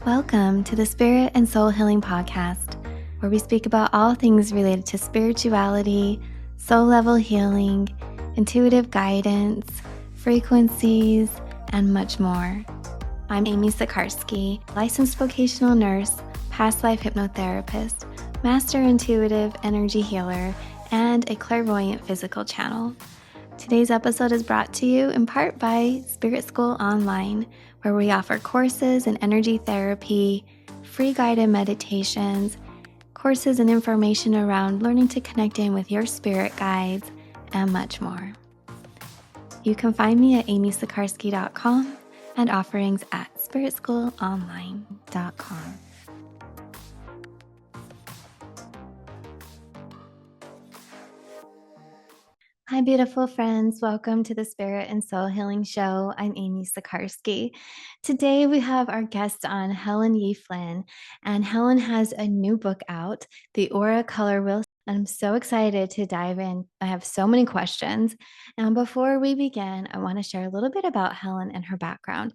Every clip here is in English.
Welcome to the Spirit and Soul Healing Podcast, where we speak about all things related to spirituality, soul level healing, intuitive guidance, frequencies, and much more. I'm Amy Sikarskie, licensed vocational nurse, past life hypnotherapist, master intuitive energy healer, and a clairvoyant physical channel. Today's episode is brought to you in part by Spirit School Online, where we offer courses in energy therapy, free guided meditations, courses and information around learning to connect in with your spirit guides, and much more. You can find me at amysikarskie.com and offerings at spiritschoolonline.com. Hi, beautiful friends. Welcome to the Spirit and Soul Healing Show. I'm Amy Sikarskie. Today we have our guest on, Helen Ye Plehn, and Helen has a new book out, The Aura Color Wheel. I'm so excited to dive in. I have so many questions. And before we begin, I want to share a little bit about Helen and her background.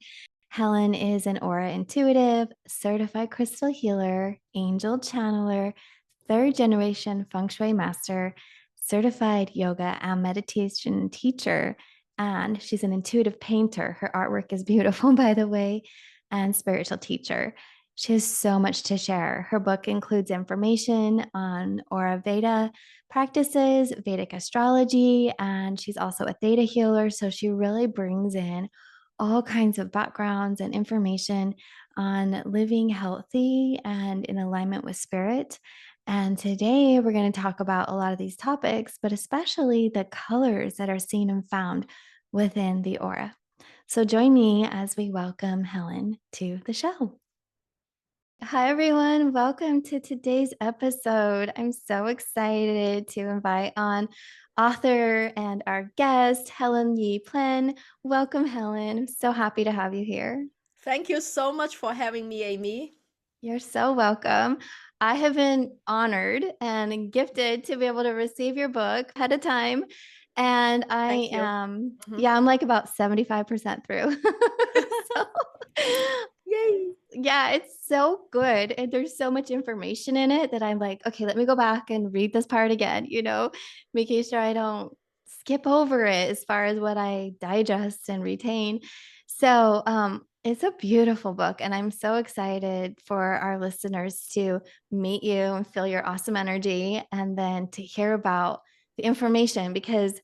Helen is an aura intuitive, certified crystal healer, angel channeler, third generation feng shui master, certified yoga and meditation teacher, and she's an intuitive painter. Her artwork is beautiful, by the way, and spiritual teacher. She has so much to share. Her book includes information on Aura Veda practices, Vedic astrology, and she's also a theta healer. So she really brings in all kinds of backgrounds and information on living healthy and in alignment with spirit. And today we're going to talk about a lot of these topics, but especially the colors that are seen and found within the aura. So join me as we welcome Helen to the show. Hi, everyone. Welcome to today's episode. I'm so excited to invite on author and our guest, Helen Ye Plehn. Welcome, Helen. I'm so happy to have you here. Thank you so much for having me, Amy. You're so welcome. I have been honored and gifted to be able to receive your book ahead of time. And I Thank you. am, Mhm. I'm like about 75% through. So, Yay. yeah, it's so good. And there's so much information in it that I'm like, okay, let me go back and read this part again, making sure I don't skip over it as far as what I digest and retain. So, it's a beautiful book, and I'm so excited for our listeners to meet you and feel your awesome energy, and then to hear about the information, because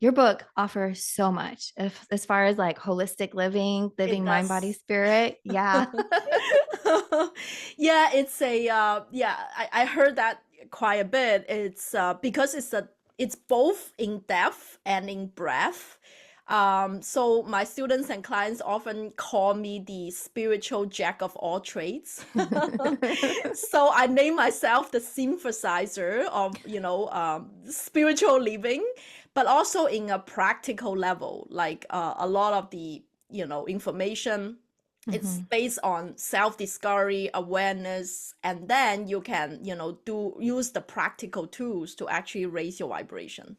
your book offers so much as far as like holistic living It mind, body, does. spirit. Yeah. Yeah, it's I heard that quite a bit. It's because it's both in depth and in breadth. So my students and clients often call me the spiritual jack of all trades. So I name myself the synthesizer of, spiritual living, but also in a practical level, like a lot of the, information. It's Mhm. based on self-discovery, awareness, and then you can, use the practical tools to actually raise your vibration.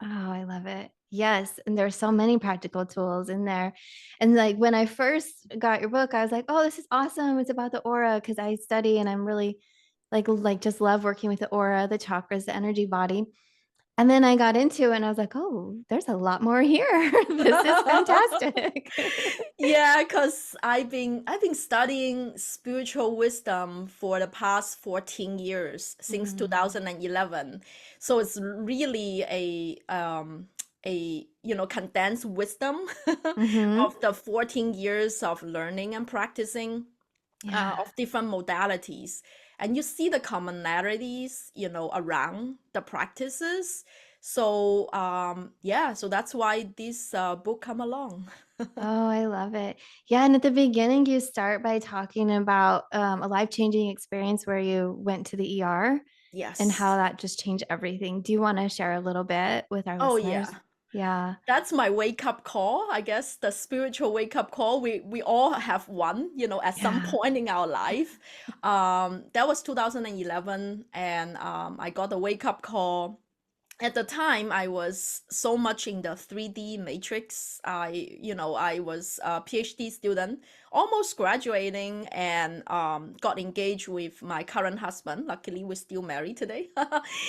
Oh, I love it. Yes. And there's so many practical tools in there. And like when I first got your book, I was like, oh, this is awesome. It's about the aura, because I study and I'm really like just love working with the aura, the chakras, the energy body. And then I got into it and I was like, oh, there's a lot more here. This is fantastic. Yeah, because I've been studying spiritual wisdom for the past 14 years, since Mm, 2011. So it's really a condensed wisdom mhm. of the 14 years of learning and practicing Yeah. of different modalities. And you see the commonalities, around the practices. So so that's why this book come along. Oh, I love it. Yeah, and at the beginning, you start by talking about a life-changing experience where you went to the ER and how Yes. that just changed everything. Do you want to share a little bit with our Oh listeners? yeah. Yeah. That's my wake up call, I guess, the spiritual wake up call. We all have one, at some Yeah. point in our life. That was 2011, and I got a wake up call. at the time I was so much in the 3D matrix. I was a PhD student, almost graduating, and got engaged with my current husband. Luckily, we're still married today.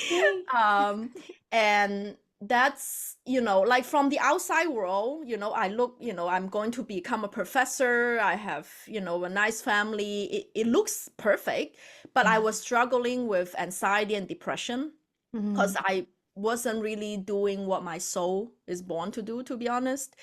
Yay. um, and that's, like from the outside world, I look, I'm going to become a professor. I have, a nice family. It looks perfect, but I Yeah. was struggling with anxiety and depression because Mm, I wasn't really doing what my soul is born to do, to be honest.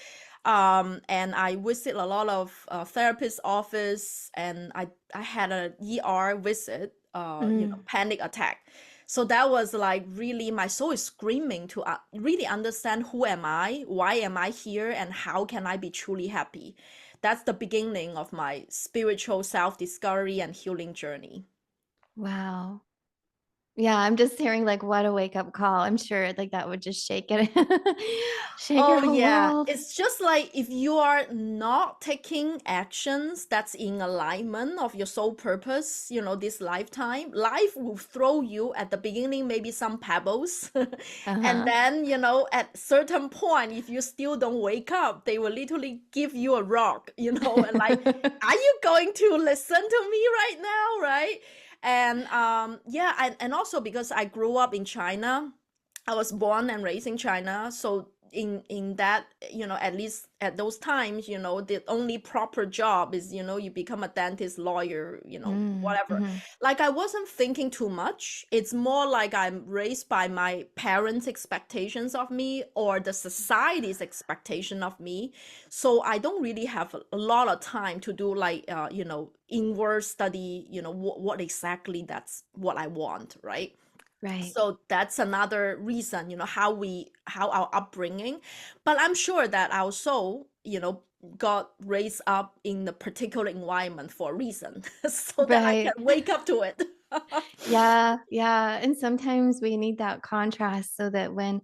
And I visit a lot of therapist office, and I had a ER visit, mm. panic attack. So that was like really my soul is screaming to really understand who am I, why am I here, and how can I be truly happy. That's the beginning of my spiritual self-discovery and healing journey. Wow. Yeah, I'm just hearing like what a wake up call. I'm sure like that would just shake it, shake your Oh, whole yeah. world. It's just like if you are not taking actions that's in alignment of your soul purpose, this lifetime, life will throw you at the beginning, maybe some pebbles. And Uh-huh. then, at certain point, if you still don't wake up, they will literally give you a rock, and like, are you going to listen to me right now? Right. And yeah, and also because I grew up in China. I was born and raised in China, so in that, at least at those times, the only proper job is, you become a dentist, lawyer, Mm, whatever. mhm. Like I wasn't thinking too much. It's more like I'm raised by my parents' expectations of me or the society's expectation of me. So I don't really have a lot of time to do like inward study, what exactly that's what I want, right? Right. So that's another reason, how our upbringing. But I'm sure that our soul, got raised up in the particular environment for a reason, so that I can Right. wake up to it. Yeah, yeah. And sometimes we need that contrast so that when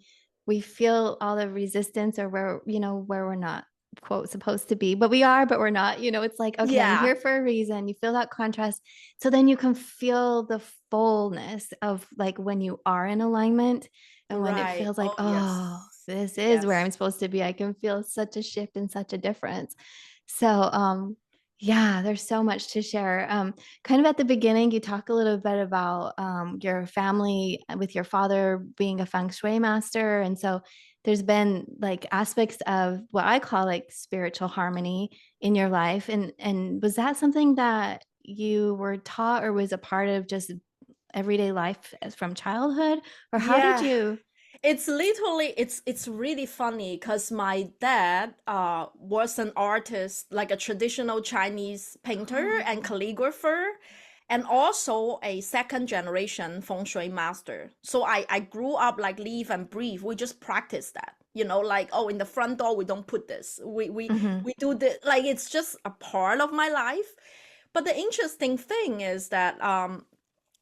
we feel all the resistance or where we're not quote supposed to be, but we are, but we're not, it's like, okay, I'm Yeah, here for a reason. You feel that contrast. So then you can feel the fullness of like when you are in alignment and when it right. feels like, Oh, oh, yes. this is where Yes. I'm supposed to be. I can feel such a shift and such a difference. So yeah, there's so much to share. Kind of at the beginning, you talk a little bit about your family with your father being a feng shui master. And so there's been like aspects of what I call like spiritual harmony in your life. And was that something that you were taught or was a part of just everyday life from childhood? Or how did Yeah. you? It's literally it's really funny because my dad was an artist, like a traditional Chinese painter and Oh, calligrapher, and also a second generation feng shui master. So I grew up like live and breathe. We just practice that. Like, oh, in the front door we don't put this. mhm. We do the like it's just a part of my life. But the interesting thing is that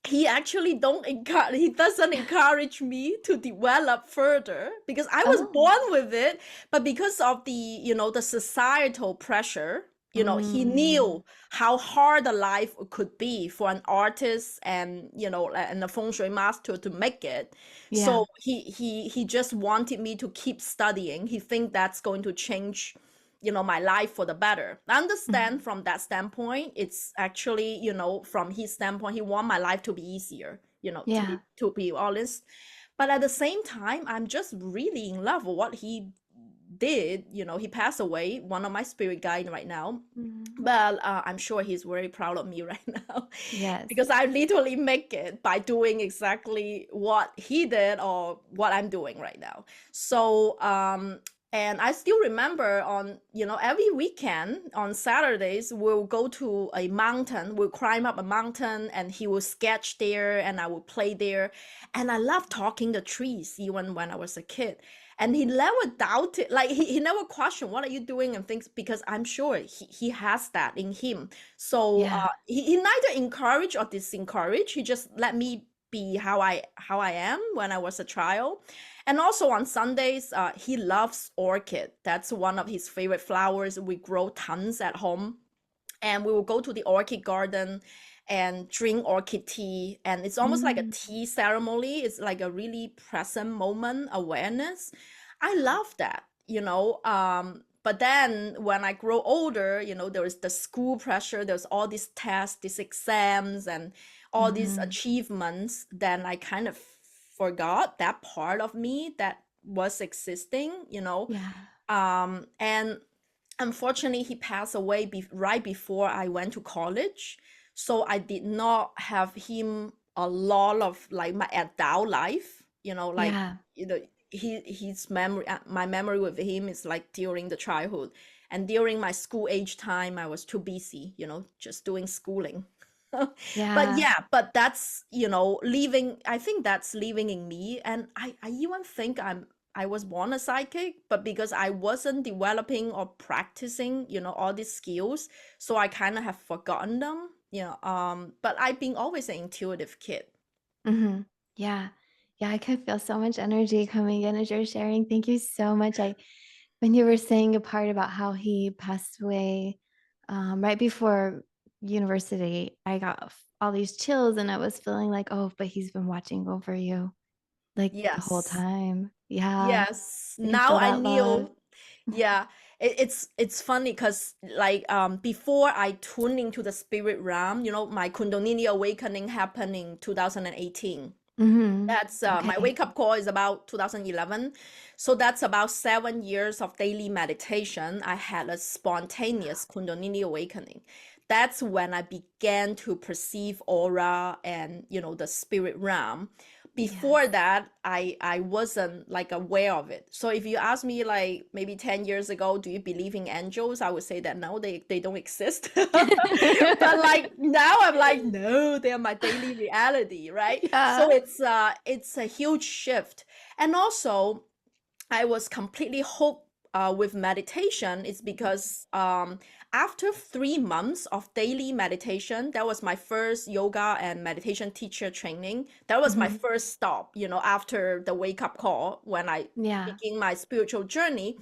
he actually don't encourage he doesn't encourage me to develop further because I was Oh. born with it, but because of the the societal pressure, he Mm. knew how hard the life could be for an artist and and a feng shui master to make it. Yeah. So he just wanted me to keep studying. He think that's going to change my life for the better. I understand Mhm. from that standpoint. It's actually, from his standpoint, he want my life to be easier, Yeah. to be honest. But at the same time, I'm just really in love with what he did. He passed away, one of my spirit guide right now. Mhm. But I'm sure he's very proud of me right now Yes. because I literally make it by doing exactly what he did or what I'm doing right now. So, and I still remember on, every weekend on Saturdays, we'll go to a mountain, we'll climb up a mountain and he will sketch there and I will play there. And I love talking to trees even when I was a kid. And he never doubted, like he never questioned, what are you doing and things, because I'm sure he has that in him. So Yeah. he neither encourage or disencourage. He just let me be how I am when I was a child. And also on Sundays, he loves orchid. That's one of his favorite flowers. We grow tons at home, and we will go to the orchid garden and drink orchid tea. And it's almost like a Mm. tea ceremony. It's like a really present moment awareness. I love that, but then when I grow older, there is the school pressure, there's all these tests, these exams, and all these Mhm. achievements. Then I kind of forgot that part of me that was existing. Yeah. And unfortunately, he passed away right before I went to college. So I did not have him a lot of like my adult life, Yeah. his memory, my memory with him is like during the childhood. And during my school age time, I was too busy, just doing schooling. But Yeah. yeah, but that's, leaving, I think that's living in me. And I even think I was born a psychic, but because I wasn't developing or practicing, all these skills, so I kind of have forgotten them. But I've been always an intuitive kid. Mhm. Yeah. Yeah, I could feel so much energy coming in as you're sharing. Thank you so much. When you were saying a part about how he passed away, right before university, I got all these chills and I was feeling like, oh, but he's been watching over you like the whole Yes. time. Yeah. Yes. I can Now feel I that love. knew. Yeah. It's funny because like before I tuned into the spirit realm, my Kundalini awakening happened in 2018. Mhm. That's my Okay. wake up call is about 2011. So that's about 7 years of daily meditation. I had a spontaneous Kundalini awakening. That's when I began to perceive aura and, the spirit realm. Before Yes. that, I wasn't like aware of it. So if you ask me like maybe 10 years ago, do you believe in angels? I would say that no, they don't exist. But like now I'm like, no, they are my daily reality, right? So Yeah. it's a huge shift. And also I was completely hooked with meditation is because after 3 months of daily meditation, that was my first yoga and meditation teacher training. That was my Mhm. first stop, after the wake up call when I Yeah. begin my spiritual journey.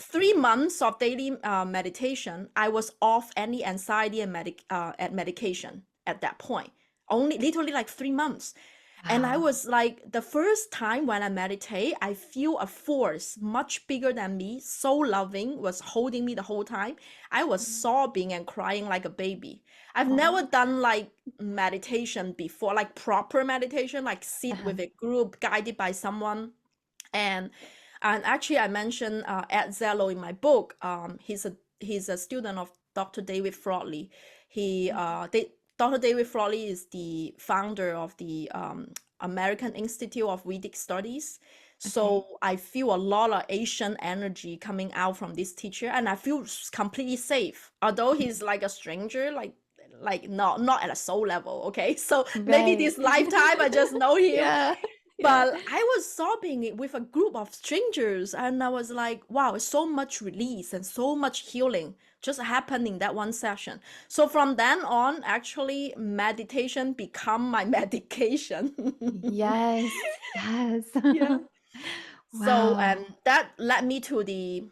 3 months of daily meditation, I was off any anxiety and medication at that point. Only literally like 3 months. And I Wow. was like, the first time when I meditate, I feel a force much bigger than me, so loving, was holding me the whole time. I was Mm. sobbing and crying like a baby. I've never Oh. done like meditation before, like proper meditation, like sit Uh-huh. with a group guided by someone. And and actually, I mentioned Ed Zello in my book. He's a student of Dr. David Frawley. Dr. David Frawley is the founder of the American Institute of Vedic Studies. Okay. So I feel a lot of Asian energy coming out from this teacher, and I feel completely safe. Although he's like a stranger, like not at a soul level. Okay, so maybe Right. this lifetime I just know him, Yeah. Yeah. but I was sobbing with a group of strangers, and I was like, wow, so much release and so much healing just happened in that one session. So from then on, actually, meditation become my medication. Yes. Yes. Yeah. So, and Wow. that led me to the,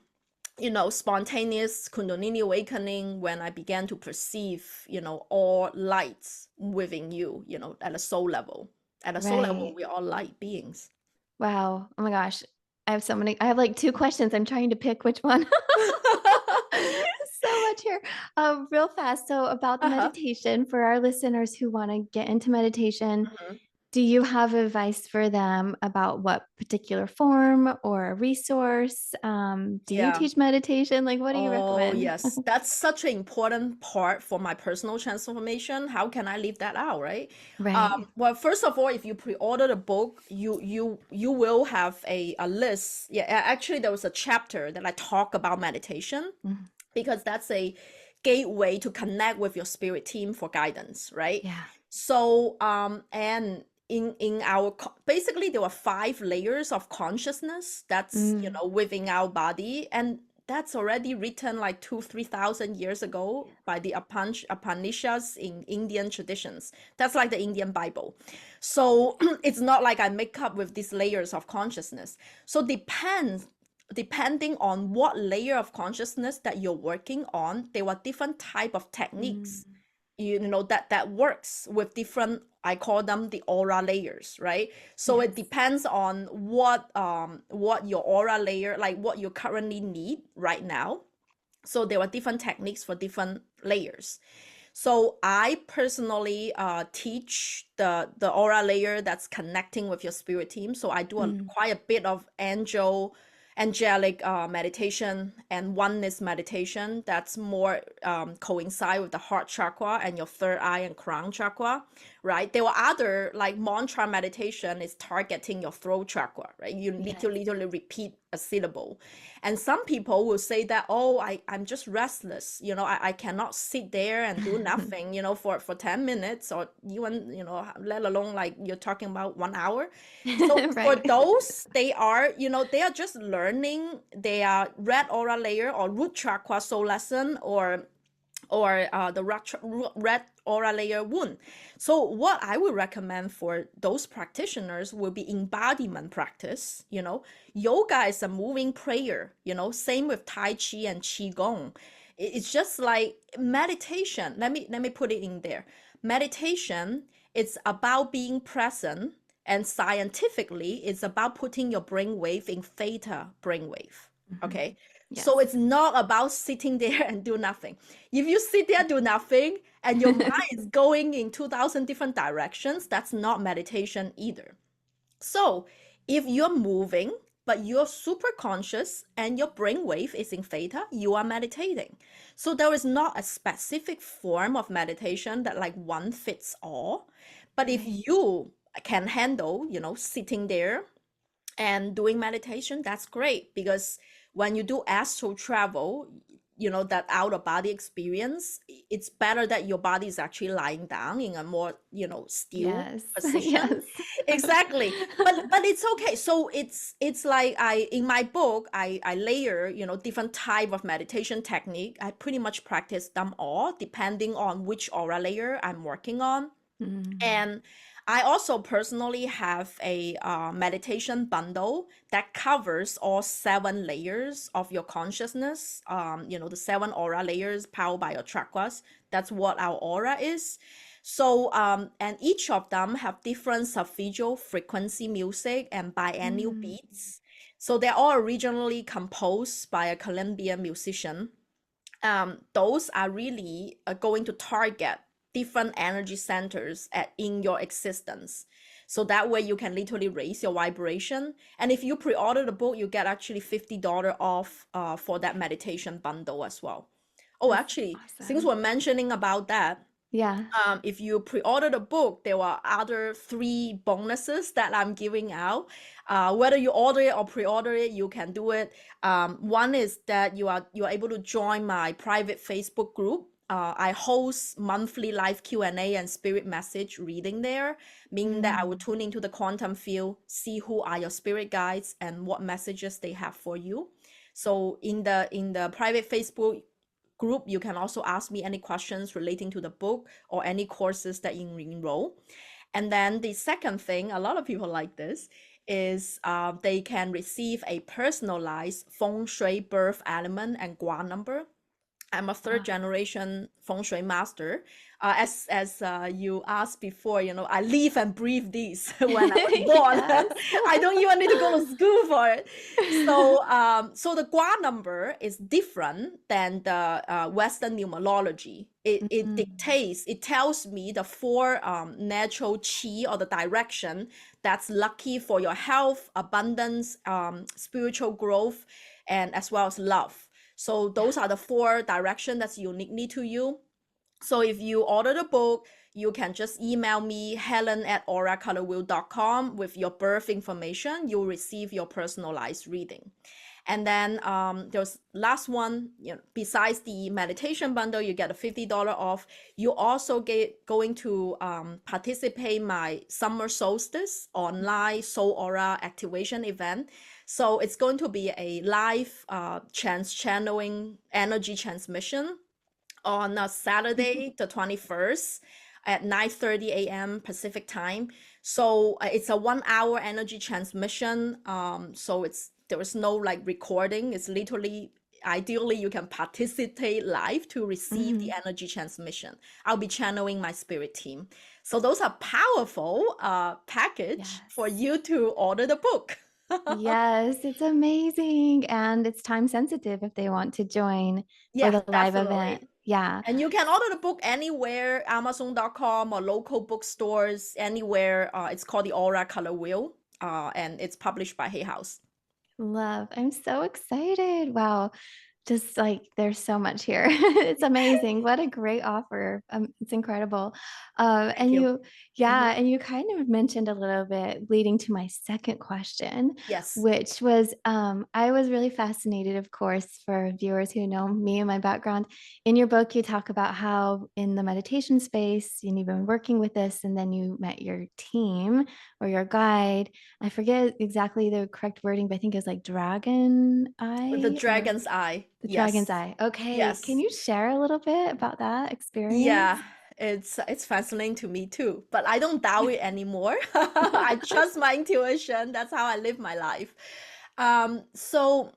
spontaneous Kundalini awakening when I began to perceive, all lights within you, at a soul level. At a soul level, Right. we're all light beings. Wow. Oh my gosh. I have like 2 questions. I'm trying to pick which one. So much here. Real fast. So about the Uh-huh. meditation for our listeners who wanna get into meditation, Mhm. do you have advice for them about what particular form or resource? Do you Yeah. teach meditation? Like, what do you Oh, recommend? yes. That's such an important part for my personal transformation. How can I leave that out, right? Right. Well, first of all, if you pre-order the book, you will have a list. Yeah, actually, there was a chapter that I talk about meditation Mhm. because that's a gateway to connect with your spirit team for guidance, right? Yeah. So, and in our basically there were 5 layers of consciousness that's Mm. within our body, and that's already written like 2-3 thousand years ago by the Upanishads in Indian traditions. That's like the Indian Bible. So it's not like I make up with these layers of consciousness. So depending on what layer of consciousness that you're working on, there were different type of techniques Mm. that works with different, I call them the aura layers, right? So it Yes. depends on what your aura layer, like what you currently need right now. So there are different techniques for different layers. So I personally teach the aura layer that's connecting with your spirit team. So I do Mm. quite a bit of angelic meditation and oneness meditation that's more coincide with the heart chakra and your third eye and crown chakra, right? There were other like mantra meditation is targeting your throat chakra, right? You need to Yes. literally repeat a syllable. And some people will say that, oh, I'm just restless. I cannot sit there and do nothing, for 10 minutes or even, let alone like you're talking about 1 hour. So for Right. those, they are just learning their red aura layer or root chakra soul lesson or the red aura layer wound. So what I would recommend for those practitioners will be embodiment practice. Yoga is a moving prayer. Same with Tai Chi and Qigong. It's just like meditation. Let me put it in there. Meditation, it's about being present, and scientifically, it's about putting your brainwave in theta brainwave. Mhm. Okay, so Yes. it's not about sitting there and do nothing. If you sit there, do nothing, and your mind is going in 2,000 different directions, that's not meditation either. So if you're moving, but you're super conscious and your brainwave is in theta, you are meditating. So there is not a specific form of meditation that like one fits all. But if Right. you can handle, sitting there and doing meditation, that's great, because when you do astral travel, that out of body experience, it's better that your body is actually lying down in a more, still Yes. position. Yes. Exactly. But it's okay. So it's like, I in my book, I layer, different type of meditation technique. I pretty much practice them all depending on which aura layer I'm working on. Mm. And I also personally have a meditation bundle that covers all 7 layers of your consciousness. The 7 aura layers powered by your chakras. That's what our aura is. So, and each of them have different solfeggio frequency music and biennial Mm. beats. So they're all originally composed by a Colombian musician. Those are really going to target different energy centers in your existence. So that way you can literally raise your vibration. And if you pre-order the book, you get actually $50 off for that meditation bundle as well. Oh, That's actually, since awesome. we're mentioning about that, Yeah. if you pre-order the book, there are other 3 bonuses that I'm giving out. Whether you order it or pre-order it, you can do it. One is that you are able to join my private Facebook group. I host monthly live Q&A and spirit message reading there, meaning that I will Mm. tune into the quantum field, see who are your spirit guides and what messages they have for you. So in the private Facebook group, you can also ask me any questions relating to the book or any courses that you enroll. And then the second thing, a lot of people like this, is they can receive a personalized feng shui birth element and gua number. I'm a third Wow. generation feng shui master. As you asked before, I live and breathe these when I was born. Yes. I don't even need to go to school for it. So the Gua number is different than the Western numerology. It Mm. dictates, it tells me the 4 natural chi, or the direction that's lucky for your health, abundance, spiritual growth, and as well as love. So those Yeah. are the 4 directions that's uniquely to you. So if you order the book, you can just email me, helen@auracolorwheel.com, with your birth information. You'll receive your personalized reading. And then there's last one, besides the meditation bundle, you get a $50 off. You also get going to participate my summer solstice online soul aura activation event. So it's going to be a live channeling energy transmission on a Saturday, the 21st at 9:30 a.m. Pacific time. So it's a 1 hour energy transmission. So there is no like recording. It's literally ideally you can participate live to receive the Mhm. energy transmission. I'll be channeling my spirit team. So those are powerful package for Yes. you to order the book. Yes, it's amazing, and it's time sensitive if they want to join for Yeah, the live event. definitely. Yeah. And you can order the book anywhere, Amazon.com or local bookstores, anywhere. It's called the Aura Color Wheel, and it's published by HayHouse. Love. I'm so excited. Wow. Just like there's so much here. It's amazing. What a great offer. It's incredible. Thank And you. you, yeah, Mhm. and you kind of mentioned a little bit leading to my second question, Yes. which was I was really fascinated, of course, for viewers who know me and my background. In your book, you talk about how in the meditation space, and you've been working with this, and then you met your team or your guide. I forget exactly the correct wording, but I think it's like dragon The eye or Dragon's Eye. the dragon's Yes. eye. Okay. Can Yes. you share a little bit about that Yeah, experience? it's fascinating to me too, but I don't doubt it anymore. I trust my intuition. That's how I live my life. So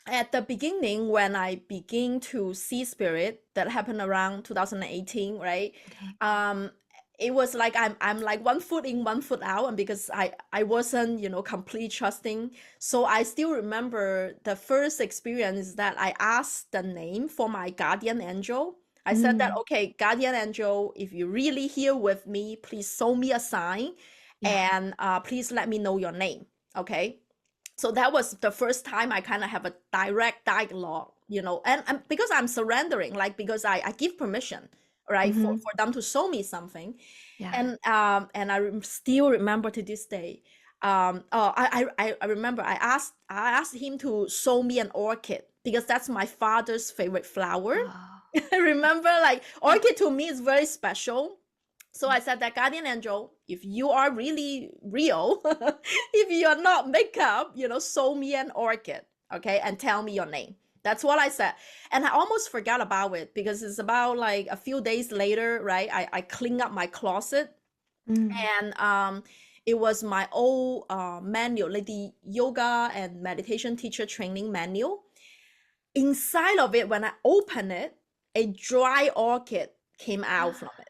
at the beginning, when I begin to see spirit, that happened around 2018, right? Okay. Um, it was like I'm like 1 foot in, 1 foot out, and because I wasn't, completely trusting. So I still remember the first experience that I asked the name for my guardian angel. I said that, Mm, okay, guardian angel, if you're really here with me, please show me a sign, yeah. and please let me know your name. Okay. So that was the first time I kind of have a direct dialogue, and because I'm surrendering, like because I give permission, right, for Hmm. them to show me something, Yeah. and still remember to this day. I remember I asked him to show me an orchid because that's my father's favorite flower. Oh. I remember, like, orchid to me is very special. So I said that, guardian angel, if you are really real, if you're not makeup, show me an orchid, okay, and tell me your name. That's what I said. And I almost forgot about it because it's about like a few days later, right? I clean up my closet, Mm. and it was my old manual, like the yoga and meditation teacher training manual. Inside of it, when I open it, a dry orchid came out from it.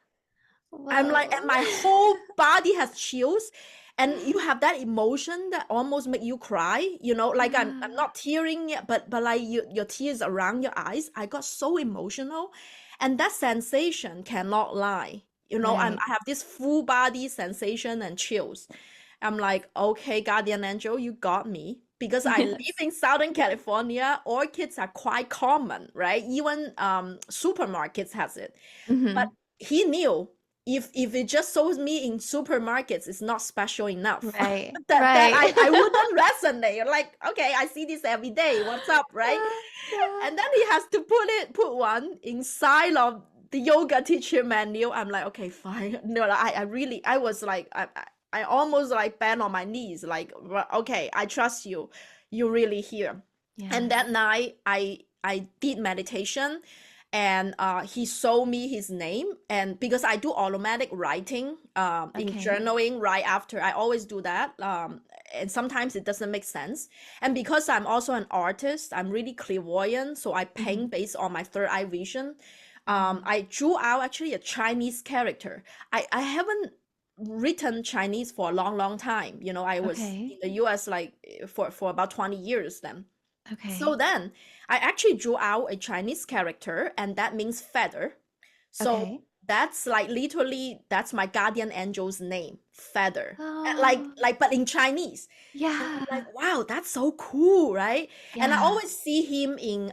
I'm like, and Whoa. my whole body has chills, and you have that emotion that almost make you cry. Like I'm Yeah. not tearing yet, but like your tears around your eyes. I got so emotional, and that sensation cannot lie. Right. I have this full body sensation and chills. I'm like, okay, guardian angel, you got me. Because I live Yes. in Southern California, orchids are quite common, right? Even supermarkets has it. But Hmm. he knew, if it just shows me in supermarkets, it's not special enough. Right. that Right. I wouldn't resonate. Like, okay, I see this every day. What's up, right? Yeah. And then he has to put one inside of the yoga teacher manual. I'm like, okay, fine. No, I really, I was like, I almost like bent on my knees, like, okay, I trust you. You're really here. And Yes. that night, I did meditation, and he showed me his name. And because I do automatic writing, in Okay. journaling right after, I always do that. And sometimes it doesn't make sense. And because I'm also an artist, I'm really clairvoyant, so I Hmm. paint based on my third eye vision. Mm. I drew out actually a Chinese character. I haven't written Chinese for a long, long time. I was in Okay. the US like for about 20 years then. So Okay. then I actually drew out a Chinese character, and that means feather. So Okay. that's like literally that's my guardian angel's name, feather. Oh, But in Chinese. And I'm yeah. like, wow, that's so cool, right? And I Yeah. always see him in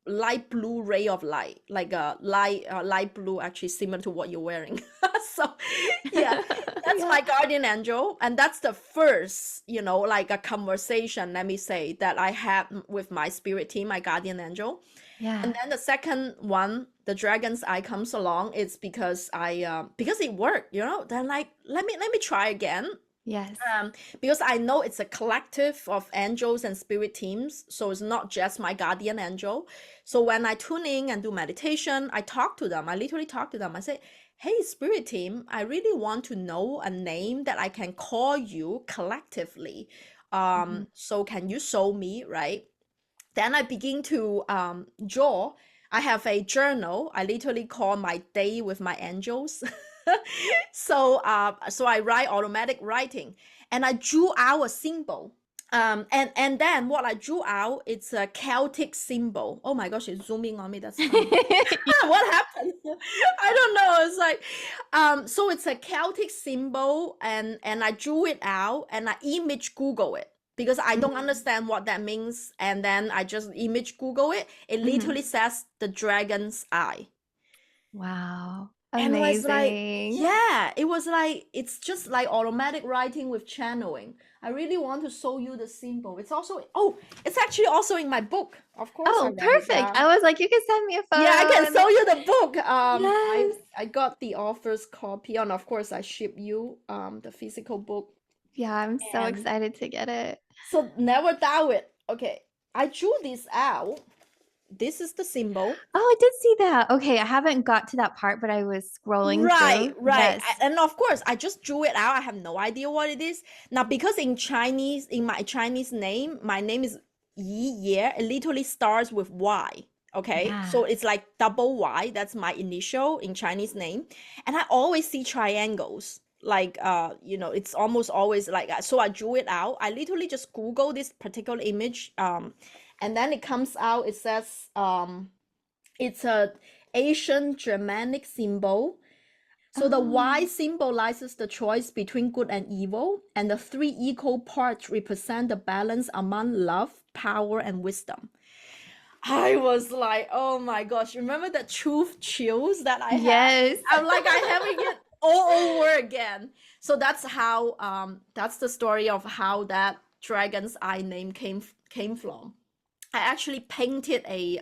light blue ray of light, like a light blue, actually similar to what you're wearing. So yeah, that's Yeah. my guardian angel, and that's the first, like a conversation, let me say, that I had with my spirit team, my guardian angel. And Yeah. then the second one, the dragon's eye, comes along. It's because because it worked, then like, let me try again. Yes. um, because I know it's a collective of angels and spirit teams, so it's not just my guardian angel. So when I tune in and do meditation, I talk to them. I literally talk to them. I say, "Hey, spirit team, I really want to know a name that I can call you collectively. Mhm. So can you show me, right?" Then I begin to draw. I have a journal. I literally call my day with my angels. So I write automatic writing, and I drew out a symbol. And then what I drew out, it's a Celtic symbol. Oh my gosh, it's zooming on me. That's funny. What happened? I don't know. It's like, so it's a Celtic symbol, and I drew it out, and I image Google it because I don't Mhm. understand what that means. And then I just image Google it. It Mhm. literally says the dragon's eye. Wow. And it was like, Amazing. yeah, it was like, it's just like automatic writing with channeling. I really want to show you the symbol. It's also, oh, it's actually also in my book. Of course, I Oh, write it perfect. down. I was like, you can send me a Yeah, I photo can and show you the book. yes. I got the author's copy, and of course, I ship you the physical book. Yeah, I'm so And excited to get it. so never doubt it. Okay, I drew this out. This is the symbol. Oh, I did see that. Okay, I haven't got to that part, but I was scrolling Right, through. right. Yes. And of course, I just drew it out. I have no idea what it is. Now, because in Chinese, in my Chinese name, my name is Yi Ye. It literally starts with Y. Okay, so Yeah. it's like double Y. That's my initial in Chinese name. And I always see triangles. Like, it's almost always like, so I drew it out. I literally just Google this particular image. And then it comes out, it says, it's a Asian Germanic symbol. So the Y Oh. symbolizes the choice between good and evil, and the three equal parts represent the balance among love, power, and wisdom. I was like, oh my gosh, remember the truth chills that I had? Yes. I'm like, I having it all over again. So that's how, that's the story of how that dragon's eye name came from. I actually painted a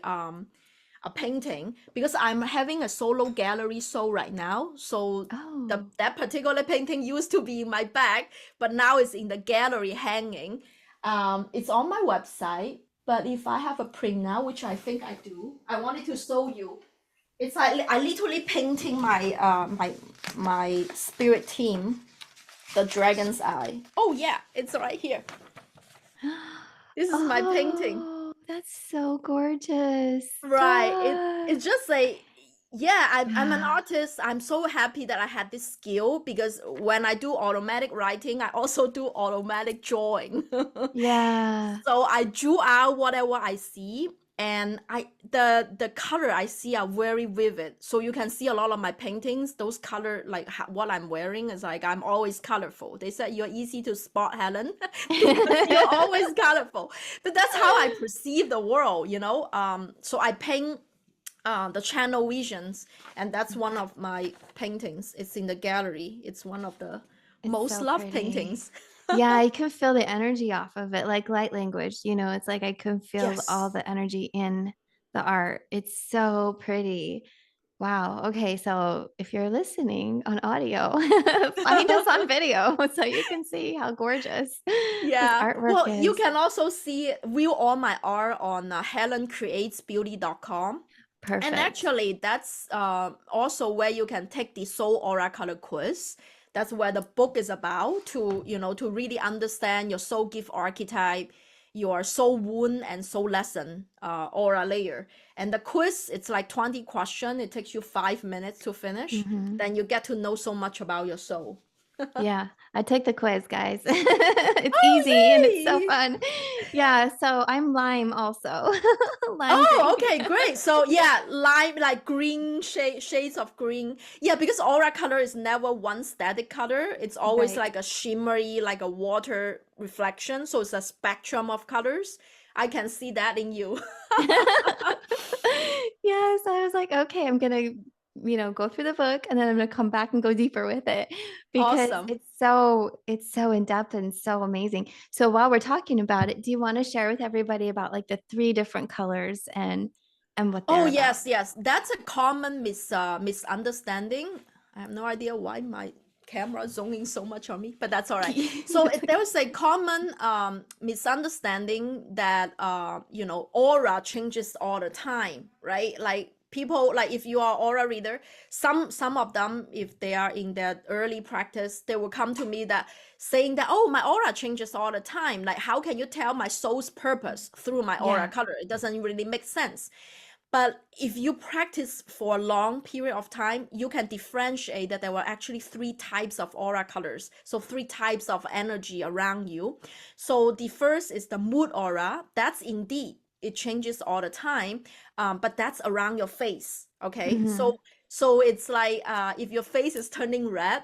painting because I'm having a solo gallery show right now. So Oh. that particular painting used to be in my bag, but now it's in the gallery hanging. It's on my website, but if I have a print now, which I think I do, I wanted to show you. It's like I literally painting my spirit team, the dragon's eye. Oh yeah, it's right here. This is my painting. Oh, that's so gorgeous. Right. Ah. It's just like, yeah, I'm an Yeah. artist. I'm so happy that I had this skill because when I do automatic writing, I also do automatic drawing. Yeah. So I drew out whatever I see, and the color I see are very vivid. So you can see a lot of my paintings, those color, like what I'm wearing is like I'm always colorful. They said you're easy to spot, Helen, because you're always colorful. But that's how I perceive the world. So I paint the channel visions, and that's one of my paintings. It's in the gallery. It's one of the It's most so loved pretty. paintings. Yeah, I can feel the energy off of it, like light language, it's like I can feel all Yes. the energy in the art. It's so pretty. Wow. Okay, so if you're listening on audio, find us on video so you can see how gorgeous this Yeah. artwork Well, you is. can also view all my art on helencreatesbeauty.com. And Perfect. actually, that's also where you can take the Soul Aura Color quiz. That's where the book is about to really understand your soul gift archetype, your soul wound and soul lesson aura layer. And the quiz, it's like 20 questions. It takes you 5 minutes to finish. Mhm. Then you get to know so much about your soul. Yeah, I took the quiz, guys. It's Oh, easy and it's so yay! fun. Yeah, so I'm lime also. Lime Oh, green. okay, great. So yeah, lime like green shades of green. Yeah, because aura color is never one static color. It's always Right. like a shimmery, like a water reflection. So it's a spectrum of colors. I can see that in you. Yes, I was like, okay, I'm gonna, go through the book and then I'm gonna come back and go deeper with it because Awesome. it's so in depth and so amazing. So while we're talking about it, do you want to share with everybody about like the three different colors and what Oh they're about? yes, yes. That's a common misunderstanding. I have no idea why my camera is zooming so much on me, but that's all right. So That's there okay. was a common misunderstanding that aura changes all the time, right? Like people, like if you are aura reader, some of them, if they are in their early practice, they will come to me that saying that, oh, my aura changes all the time. Like, how can you tell my soul's purpose through my aura Yeah. color? It doesn't really make sense. But if you practice for a long period of time, you can differentiate that there were actually three types of aura colors. So three types of energy around you. So the first is the mood aura. That's indeed, it changes all the time, but that's around your face. Okay, Mhm. so it's like if your face is turning red,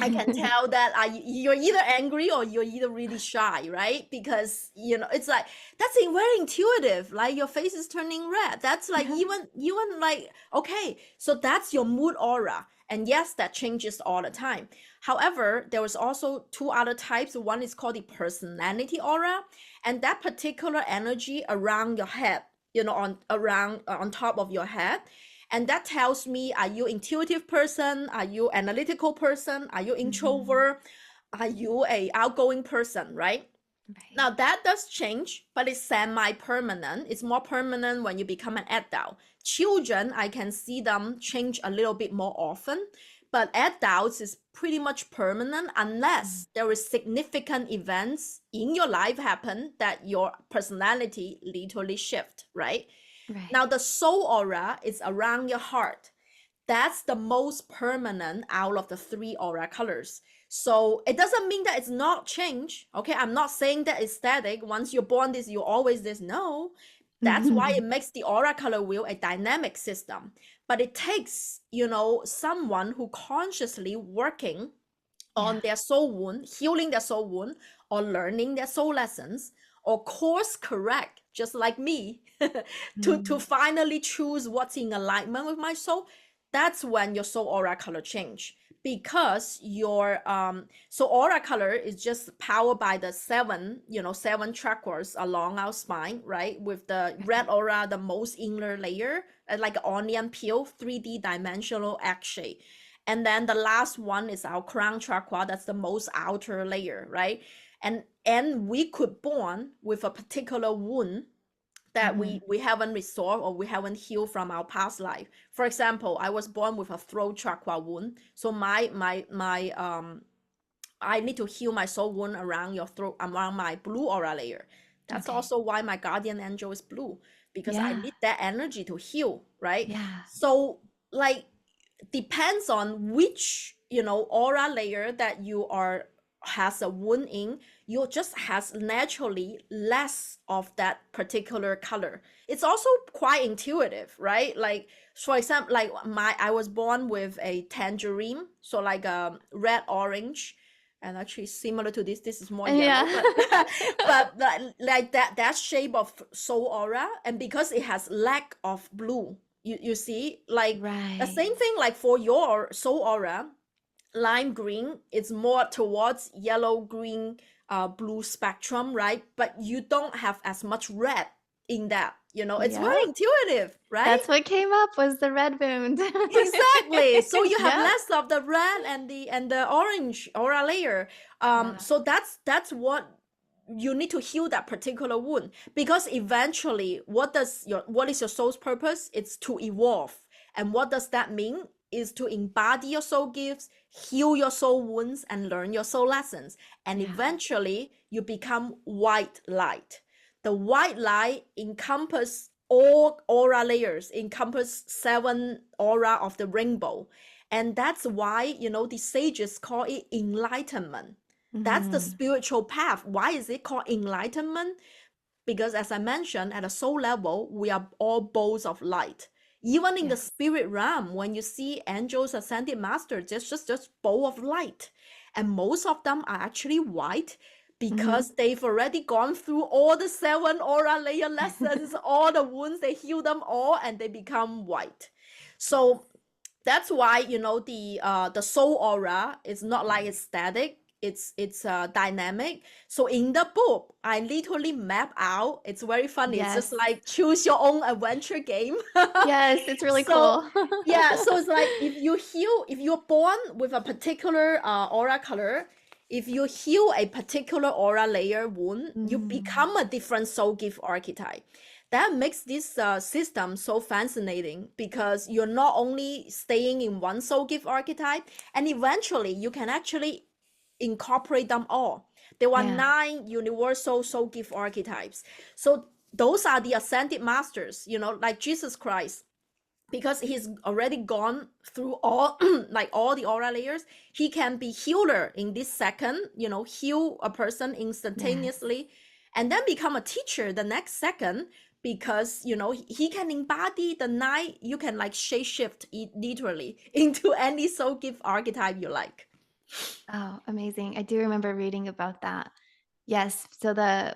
I can tell that you're either angry or you're either really shy, right? Because it's like that's very intuitive. Like your face is turning red. That's like even like okay, so that's your mood aura, and yes, that changes all the time. However, there was also two other types. One is called the personality aura, and that particular energy around your head, on top of your head, and that tells me, are you intuitive person? Are you analytical person? Are you Mhm. introvert? Are you a outgoing person, right? Right. Now that does change, but it's semi-permanent. It's more permanent when you become an adult. Children, I can see them change a little bit more often, but adults is pretty much permanent Mm. unless there is significant events in your life happen that your personality literally shift, right? Now Right. the soul aura is around your heart. That's the most permanent out of the three aura colors. So it doesn't mean that it's not change. Okay, I'm not saying that it's static. Once you're born this, you're always this. No, that's why it makes the aura color wheel a dynamic system. But it takes, someone who consciously working on Yeah. their soul wound, healing their soul wound, or learning their soul lessons, or course correct, just like me, to Mm. finally choose what's in alignment with my soul. That's when your soul aura color change, because your so aura color is just powered by the seven chakras along our spine, right? With the red Right. aura, the most inner layer, like an onion peel, 3D dimensional X shape. And then the last one is our crown chakra. That's the most outer layer, right? And we could born with a particular wound that we Mhm. we haven't resolved or we haven't healed from our past life. For example, I was born with a throat chakra wound, so my I need to heal my soul wound around your throat, around my blue aura layer. That's Okay. also why my guardian angel is blue, because I Yeah. need that energy to heal, right? Yeah. So like depends on which aura layer that you are has a wound in, you just has naturally less of that particular color. It's also quite intuitive, right? Like for example, like I was born with a tangerine, so like a red orange, and actually similar to this is more yellow, Yeah. but but like that shape of soul aura, and because it has lack of blue, you see, like the Right. same thing like for your soul aura, lime green is more towards yellow green blue spectrum, right? But you don't have as much red in that, it's very Yep. intuitive, right? That's what came up was the red wound. Exactly. So you have Yep. less of the red and the orange aura layer. Yeah. So that's what you need to heal that particular wound, because eventually what is your soul's purpose? It's to evolve. And what does that mean? Is to embody your soul gifts, heal your soul wounds, and learn your soul lessons. And Yeah. eventually you become white light. The white light encompass all aura layers, encompass seven aura of the rainbow. And that's why, the sages call it enlightenment. That's the Mhm. spiritual path. Why is it called enlightenment? Because as I mentioned, at a soul level, we are all balls of light. Even in the Yes. spirit realm, when you see angels, ascended masters, it's just ball of light. And most of them are actually white, Mhm. because they've already gone through all the seven aura layer lessons, all the wounds, they heal them all and they become white. So that's why the soul aura is not like it's static, it's dynamic. So in the book I literally map out, it's very funny, it's just Yes. like choose your own adventure game. Yes, it's really So cool. yeah, so it's like if you're born with a particular aura color, if you heal a particular aura layer wound, you Mm, become a different soul gift archetype. That makes this system so fascinating because you're not only staying in one soul gift archetype, and eventually you can actually incorporate them all. There are yeah. 9 universal soul gift archetypes. So those are the ascended masters, like Jesus Christ, because he's already gone through all like all the aura layers. He can be healer in this second, heal a person Yes. instantaneously, and then become a teacher the next second, because he can embody the 9. You can like shape shift it literally into any soul gift archetype you like. Oh, amazing. I do remember reading about that. Yes. So the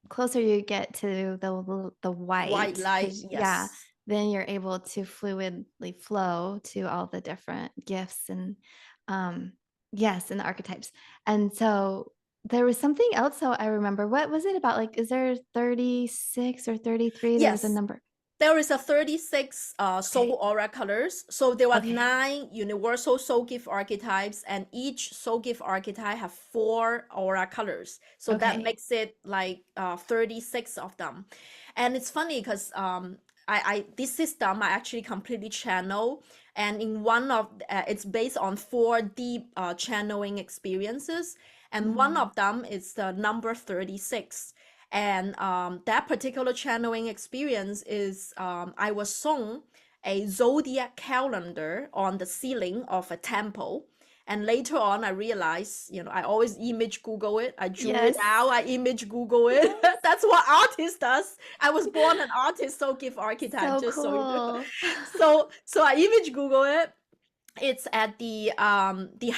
closer you get to the White white, light, because yeah, yes. then you're able to fluidly flow to all the different gifts and um yes, and the archetypes. And so there was something else, so I remember. What was it about? Like, is there 36 or 33? There was a Yes, number. there is a 36 Okay. soul aura colors. So there are Okay. 9 universal soul gift archetypes, and each soul gift archetype have 4 aura colors. So that Okay. makes it like 36 of them. And it's funny because I this system I actually completely channel, and in one of it's based on 4 deep channeling experiences, and one Mm, of them is the number 36. And that particular channeling experience is I was shown a zodiac calendar on the ceiling of a temple. And later on, I realized, I always image Google it. I drew it yes. out. I image Google it. Yes. That's what artist does. I was born an artist, so give archetype, So just so you know. cool. So I image Google it. It's at the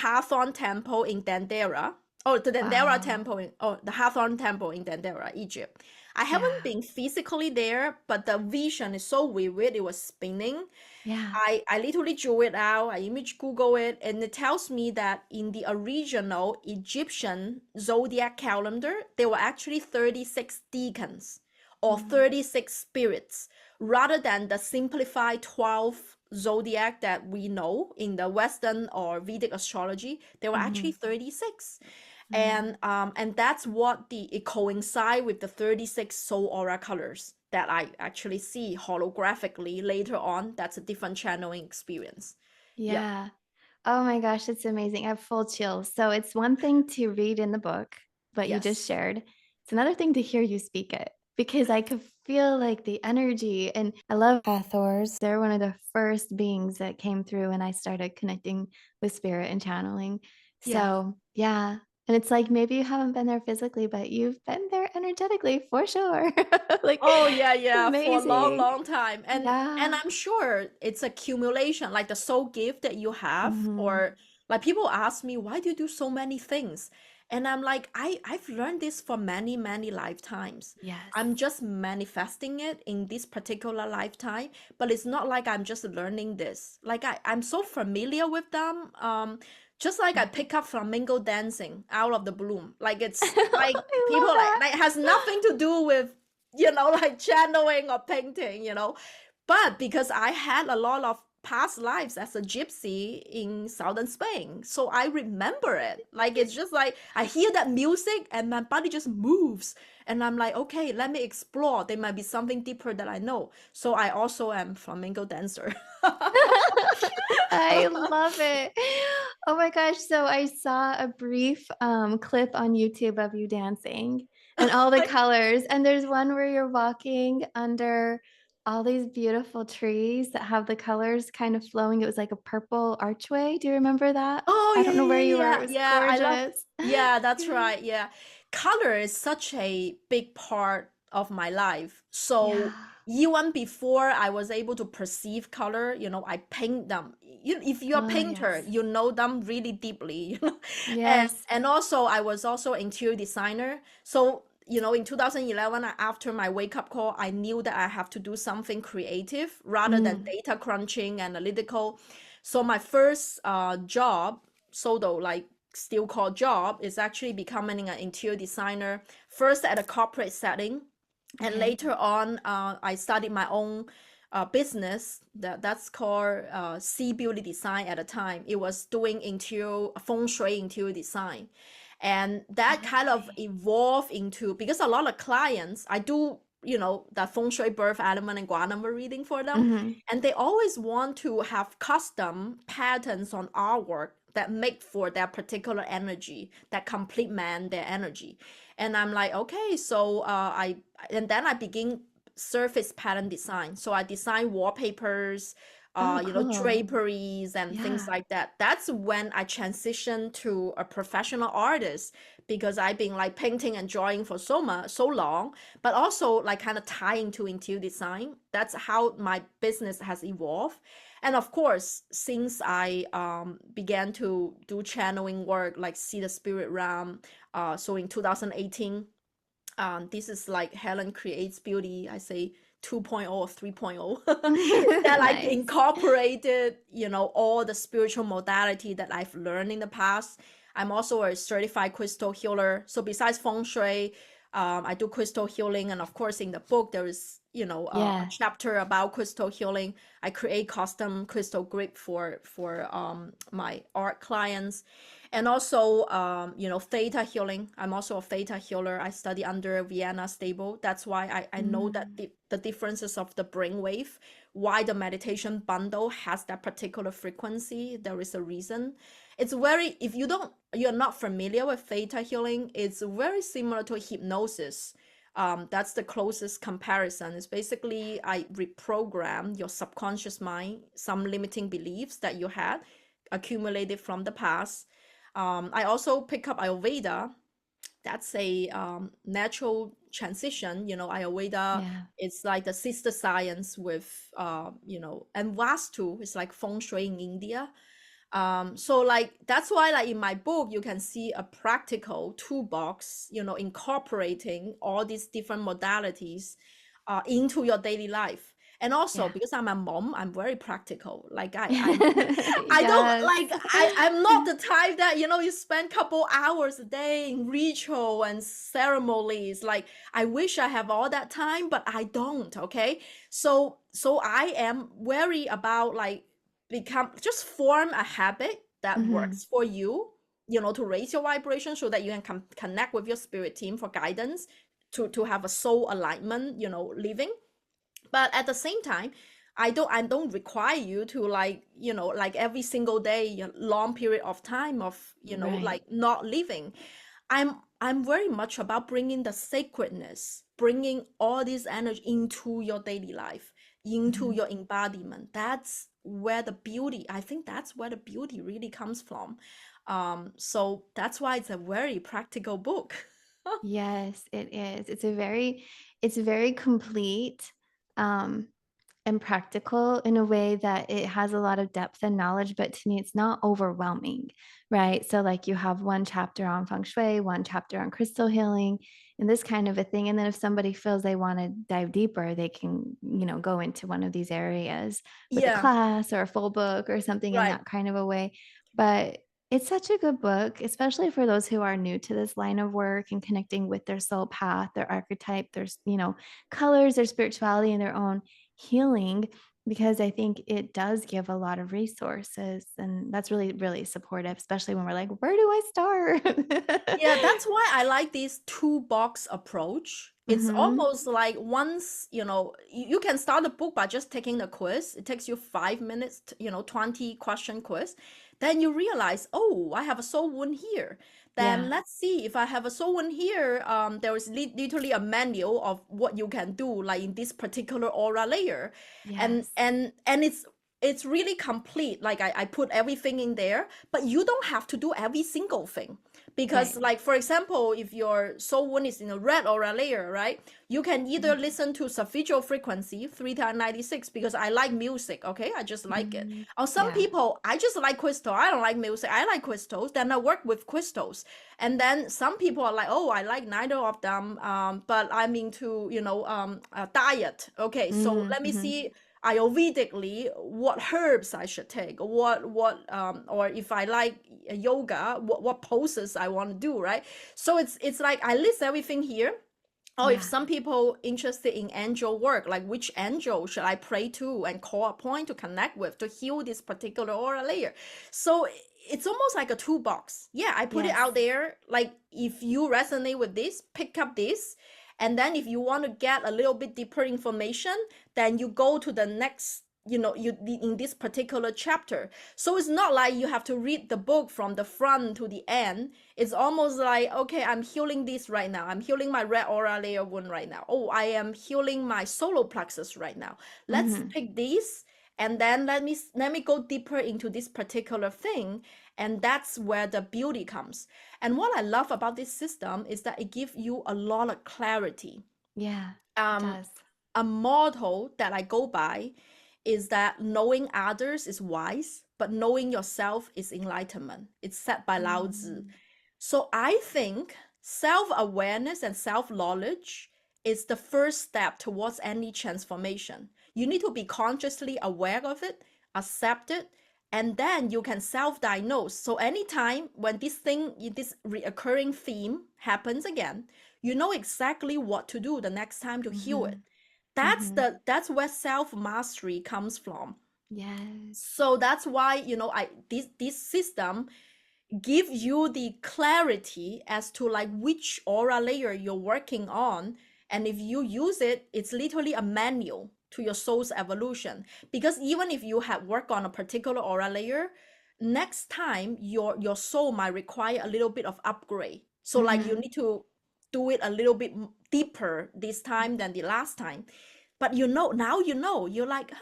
Hathor temple in Dendera. Oh, the Dendera Wow. temple the Hathor temple in Dendera, Egypt. I haven't Yeah. been physically there, but the vision is so vivid. It was spinning. Yeah. I literally drew it out. I image Google it, and it tells me that in the original Egyptian zodiac calendar, there were actually 36 deacons or Mm, 36 spirits, rather than the simplified 12 zodiac that we know in the Western or Vedic astrology. There were actually mhm, 36. mm. And that's what it coincide with the 36 soul aura colors that I actually see holographically later on. That's a different channeling experience. Yep. Yeah. Oh my gosh, it's amazing. I have full chills. So it's one thing to read in the book, what you just Yes. shared. It's another thing to hear you speak it because I could feel like the energy. And I love Hathors. They're one of the first beings that came through when I started connecting with spirit and channeling. Yeah. So yeah. And it's like maybe you haven't been there physically, but you've been there energetically for sure. Like Oh yeah, it's yeah, for a long, amazing. long time. And Yeah. I'm sure it's accumulation, like the soul gift that you have, Mhm. or like people ask me, why do you do so many things? And I'm like, I've learned this for many, many lifetimes. I'm Yes. just manifesting it in this particular lifetime, but it's not like I'm just learning this. Like I'm so familiar with them. Just like I Yeah. pick up flamingo dancing out of the bloom. Like it's like I people love like that. it has nothing to do with like channeling or painting. But because I had a lot of past lives as a gypsy in southern Spain, so I remember it. Like it's just like I hear that music and my body just moves. And I'm like, okay, let me explore. There might be something deeper that I know. So I also am flamenco dancer. I love it. Oh my gosh, so I saw a brief, clip on YouTube of you dancing and all the colors, and there's one where you're walking under all these beautiful trees that have the colors kind of flowing. It was like a purple archway. Do you remember that? Oh, I yeah, don't know yeah, where yeah, you were. It yeah. was Yeah, I love. gorgeous. Yeah, that's Yeah. right. Yeah. Color is such a big part of my life. So Yeah. even before I was able to perceive color, I paint them. If you're a Oh, painter, yes. you know them really deeply. And Yes. and also I was also interior designer. So, in 2011, after my wake up call, I knew that I have to do something creative rather than Mm, data crunching and analytical. So my first job, solo, like still called job, is actually becoming an interior designer, first at a corporate setting, and okay. later on I started my own business that's called C Beauty Design. At the time it was doing interior feng shui interior design. And that kind of Okay. evolved into, because a lot of clients, I do, the feng shui birth element and gua number reading for them. Mhm. And they always want to have custom patterns on artwork that make for their particular energy, that complement their energy. And I'm like, okay, so and then I begin surface pattern design. So I design wallpapers, Oh, cool. draperies and things Yeah. like that. That's when I transitioned to a professional artist, because I've been like painting and drawing for so long, but also like kind of tying to interior design. That's how my business has evolved. And of course, since I began to do channeling work, like see the spirit realm, so in 2018, this is like Helen Creates Beauty, I say 2.0 or 3.0, that like Nice. incorporated, all the spiritual modality that I've learned in the past. I'm also a certified crystal healer. So besides feng shui, I do crystal healing. And of course, in the book, there is, a Yeah. chapter about crystal healing. I create custom crystal grip for my art clients. And also, theta healing. I'm also a theta healer. I study under Vienna Stable. That's why I know that Mm. the differences of the brainwave, why the meditation bundle has that particular frequency. There is a reason. It's very, if you're not familiar with theta healing, it's very similar to hypnosis. That's the closest comparison. It's basically I reprogram your subconscious mind, some limiting beliefs that you had accumulated from the past. I also pick up Ayurveda. That's a natural transition. Ayurveda, Yeah. it's like the sister science with, and Vastu is like feng shui in India. So like that's why like in my book you can see a practical toolbox, incorporating all these different modalities into your daily life. And also Yeah. because I'm a mom, I'm very practical. Like I don't Yes. like I'm not the type that you spend couple hours a day in ritual and ceremonies. Like I wish I have all that time, but I don't. Okay, so I am worried about like just form a habit that Mhm. works for you. To raise your vibration so that you can connect with your spirit team for guidance, to have a soul alignment. Living, but at the same time I don't require you to like like every single day a long period of time of Right. like not living. I'm very much about bringing the sacredness, bringing all this energy into your daily life, into Mhm. your embodiment. That's where the beauty, I think that's where the beauty really comes from. So that's why it's a very practical book. Yes, it is. It's very complete, um, and practical in a way that it has a lot of depth and knowledge, but to me, it's not overwhelming, right? So, like, you have one chapter on feng shui, one chapter on crystal healing, and this kind of a thing. And then if somebody feels they want to dive deeper, they can, go into one of these areas with a Yeah, class or a full book or something in right. that kind of a way. But it's such a good book, especially for those who are new to this line of work and connecting with their soul path, their archetype, colors, their spirituality, and their own healing, because I think it does give a lot of resources. And that's really, really supportive, especially when we're like, where do I start? Yeah, that's why I like this toolbox approach. It's Hmm. almost like once, you can start a book by just taking the quiz. It takes you 5 minutes, 20 question quiz. Then you realize, oh, I have a soul wound here. Then Yeah. let's see if I have a soul wound here. There is literally a manual of what you can do, like in this particular aura layer, and Yes. and and it's really complete. Like I put everything in there, but you don't have to do every single thing. Because Right. like for example, if your soul wound is in a red aura layer, right, you can either listen to sufficial frequency 3 times 96, because I like music. Okay, I just like it. Mhm. Or some Yeah. people, I just like crystal, I don't like music, I like crystals, then I work with crystals. And then some people are like, oh, I like neither of them, but I'm into diet. Okay, so let me Mm-hmm. see Ayurvedically what herbs I should take, or if I like yoga, what poses I want to do, right? So it's like I list everything here. Or if Yeah. some people interested in angel work, like which angel should I pray to and call upon to connect with to heal this particular aura layer. So it's almost like a toolbox. Yeah, I put it Yes. out there. Like if you resonate with this, pick up this. And then if you want to get a little bit deeper information, then you go to the next, you in this particular chapter. So it's not like you have to read the book from the front to the end. It's almost like, okay, I'm healing this right now. I'm healing my red aura layer wound right now. Oh, I am healing my solar plexus right now. Let's Hmm. pick these, and then let me go deeper into this particular thing, and that's where the beauty comes. And what I love about this system is that it gives you a lot of clarity. Yeah, it um does. a motto that I go by is that knowing others is wise, but knowing yourself is enlightenment. It's said by Lao Tzu. Mm. So I think self awareness and self knowledge is the first step towards any transformation. You need to be consciously aware of it, accept it, and then you can self diagnose. So anytime when this reoccurring theme happens again, you know exactly what to do the next time to heal it. Mhm. Mhm. That's where self mastery comes from. Yes. So that's why, I this system give you the clarity as to like which aura layer you're working on. And if you use it, it's literally a manual to your soul's evolution. Because even if you have worked on a particular aura layer, next time your soul might require a little bit of upgrade. So like you Mhm. need to do it a little bit deeper this time than the last time. But now you're like,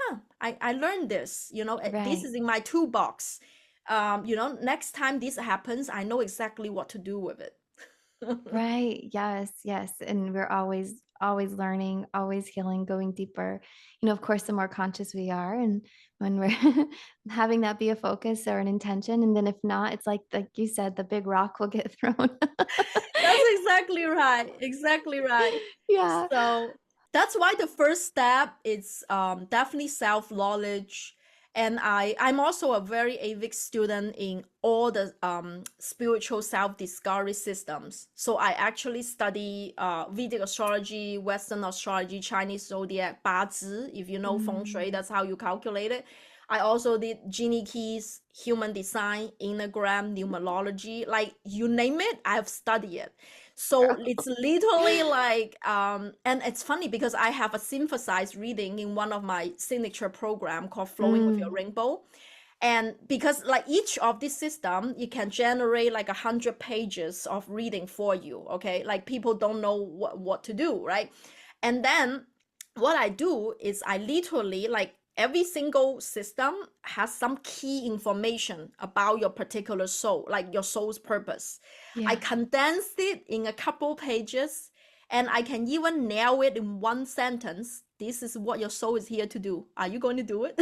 I learned this, this Right. is in my toolbox. Next time this happens, I know exactly what to do with it. Right. Yes, yes, and we're always learning, always healing, going deeper. Of course, the more conscious we are and when we're having that be a focus or an intention, and then if not, it's like you said, the big rock will get thrown. That's exactly right. Exactly right. Yeah. So that's why the first step is definitely self knowledge. And I'm also a very avid student in all the spiritual self discovery systems. So I actually study Vedic astrology, Western astrology, Chinese zodiac, 八字. If you know feng shui, Mm. that's how you calculate it. I also did Genie Keys, human design, enneagram, numerology, like you name it, I've studied it. So it's literally like, and it's funny because I have a synthesized reading in one of my signature program called Flowing with Your Mm. Rainbow. And because like each of this system, you can generate like 100 pages of reading for you. Okay. Like people don't know what to do, right? And then what I do is I literally like every single system has some key information about your particular soul, like your soul's purpose. I Yeah. condensed it in a couple pages, and I can even nail it in one sentence. This is what your soul is here to do. Are you going to do it?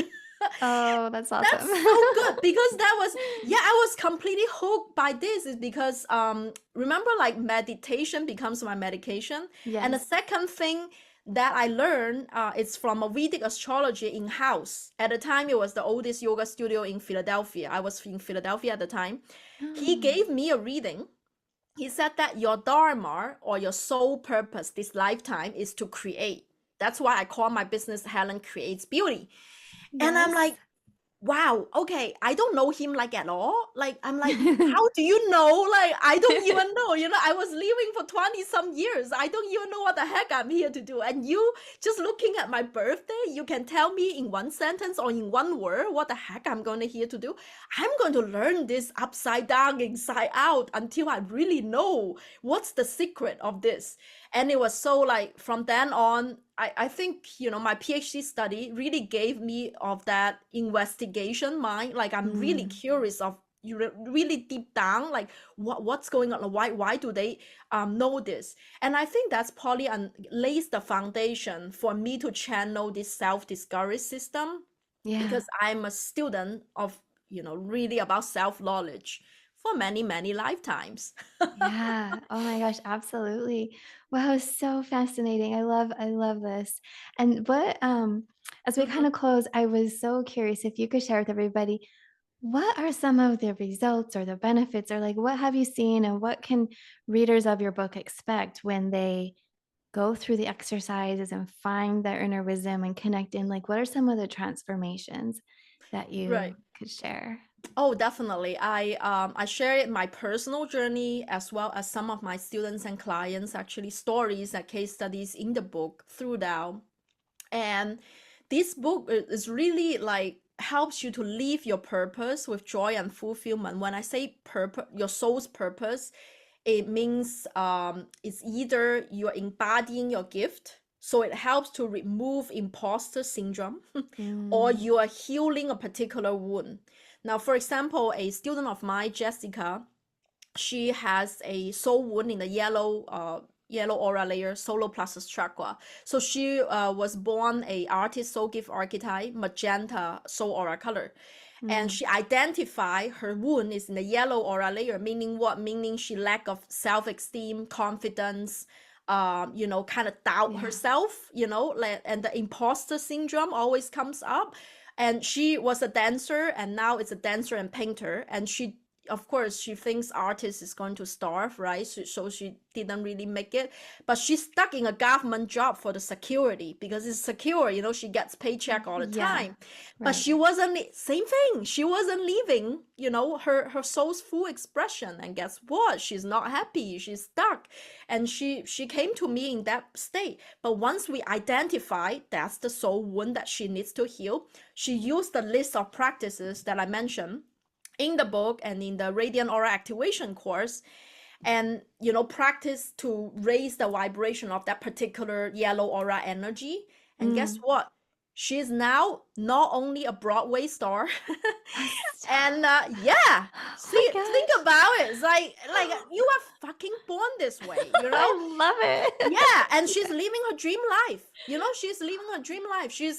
Oh, that's awesome. That's so good because that was, yeah, I was completely hooked by this is because remember like meditation becomes my medication. And the Yes. second thing that I learned is from a Vedic astrologer in house. At the time it was the oldest yoga studio in Philadelphia. I was in Philadelphia at the time. He Oh, gave me a reading. He said that your dharma or your soul purpose this lifetime is to create. That's why I call my business Helen Creates Beauty. And I'm yes. like, wow, okay, I don't know him like at all. Like, I'm like, how do you know? Like, I don't even know. I was living for 20 some years. I don't even know what the heck I'm here to do. And you just looking at my birthday, you can tell me in one sentence or in one word what the heck I'm going to here to do. I'm going to learn this upside down, inside out until I really know what's the secret of this. And it was so like from then on, I think my PhD study really gave me of that investigation mind. Like I'm really Mm. curious of really deep down, like what's going on, why do they know this. And I think that's probably lays the foundation for me to channel this self-discovery system, Yeah. because I'm a student of really about self-knowledge for many many lifetimes. Yeah. Oh my gosh, absolutely. Wow, so fascinating. I love this. And as we kind Mhm. of close, I was so curious if you could share with everybody, what are some of the results or the benefits or like what have you seen and what can readers of your book expect when they go through the exercises and find their inner wisdom and connect in? Like what are some of the transformations that Right. you could share? Oh, definitely. I share my personal journey as well as some of my students and clients actually stories and case studies in the book throughout. And this book is really like helps you to live your purpose with joy and fulfillment. When I say purpose, your soul's purpose, it means it's either you're embodying your gift, so it helps to remove imposter syndrome, or Mm, you are healing a particular wound. Now, for example, a student of mine, Jessica, she has a soul wound in the yellow aura layer, solar plexus chakra. So she was born a artist soul gift archetype, magenta soul aura color. And mm, she identified her wound is in the yellow aura layer, meaning what? Meaning she lack of self-esteem, confidence, kind of doubt yeah. herself, and the imposter syndrome always comes up. And she was a dancer, and now it's a dancer and painter. And she, of course, she thinks artist is going to starve, right? So she didn't really make it, but she's stuck in a government job for the security because it's secure. She gets paycheck all the Yeah. time. But Right. she wasn't, same thing. She wasn't living, her soul's full expression. And guess what? She's not happy. She's stuck. And she came to me in that state. But once we identify that's the soul wound that she needs to heal, she used the list of practices that I mentioned in the book and in the radiant aura activation course, and practice to raise the vibration of that particular yellow aura energy. And guess Mm. what? She's now not only a Broadway star, Stop. and yeah, Oh my see, think gosh. about it. It's like you are fucking born this way, I love it. Yeah, and she's living her dream life. She's living her dream life. She's